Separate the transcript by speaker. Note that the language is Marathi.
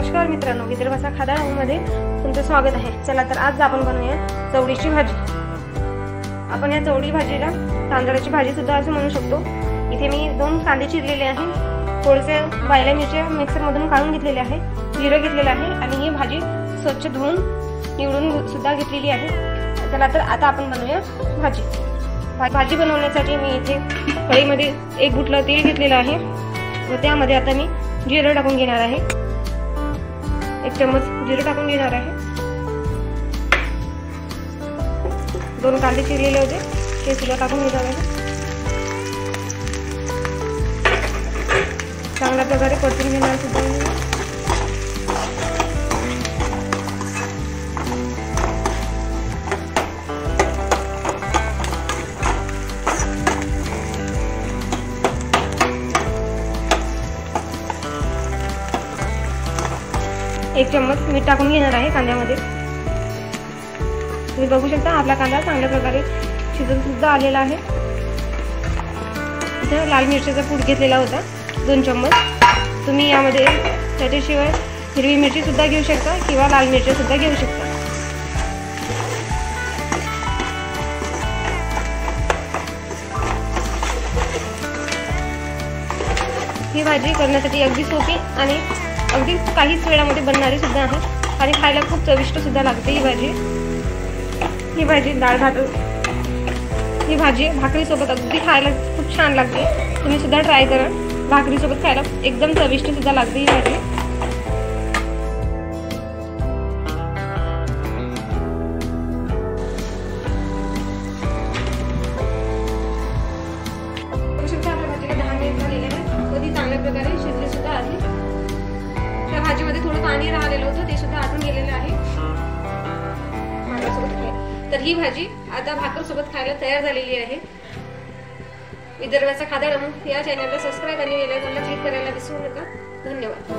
Speaker 1: नमस्कार मित्रांनो, विदर्भाचा खादामध्ये तुमचं स्वागत आहे। चला तर आज आपण बनवूया चवळीची भाजी। आपण या चवळी भाजीला तांदळाची भाजी सुद्धा असं म्हणू शकतो। इथे मी 2 कांदे चिरलेले आहे, थोडेसे बायला मिरच्या मिक्सर मधून काढून घेतलेले आहे, जिरं घेतलेलं आहे आणि ही भाजी स्वच्छ धुवून निवडून सुद्धा घेतलेली आहे। चला तर आता आपण बनवूया भाजी। भाजी बनवण्यासाठी मी इथे कढईमध्ये 1 गुटला तेल घेतलेलं आहे व त्यामध्ये आता मी जिरं टाकून घेणार आहे। 1 चम्मच जिरं टाकून घेणार आहे। 2 कांदे चिरलेले होते ते सुद्धा टाकून घेणार आहे। चांगल्या प्रकारे परतून घेणार सुद्धा। 1 चम्मच मीठ टाकून घेणार आहे कांद्यामध्ये। तुम्ही बघू शकता आपला कांदा चांगल्या प्रकारे शिजून सुद्धा आलेला आहे। इथे लाल मिरचीचा पूड घेतलेला होता 2 चम्मच। तुम्ही यामध्ये त्याच्याशिवाय हिरवी मिरची सुद्धा घेऊ शकता किंवा लाल मिरची सुद्धा घेऊ शकता। ही भाजी करण्यासाठी अगदी सोपी आणि अगदी काहीच वेळामध्ये बनणारी सुद्धा आहे आणि खायला खूप चविष्ट सुद्धा लागते ही भाजी। ही भाजी डाळ भात, ही भाजी भाकरी सोबत अगदी खायला खूप छान लागते। तुम्ही सुद्धा ट्राय करा, भाकरी सोबत खायला एकदम चविष्ट सुद्धा लागते ही भाजी। आपल्या भाजीला 10 मिनिट झालेले आहेत व ती चांगल्या प्रकारे शिजली सुद्धा आहे। त्या भाजीमध्ये थोडं पाणी राहिलेलं होतं ते सुद्धा आटून गेलेलं आहे। तर ही भाजी आता भाकर सोबत खायला तयार झालेली आहे। विदर्भाचा खादा या चॅनलला सबस्क्राइब आणि बेल आयकॉनला क्लिक करायला विसरू नका। धन्यवाद।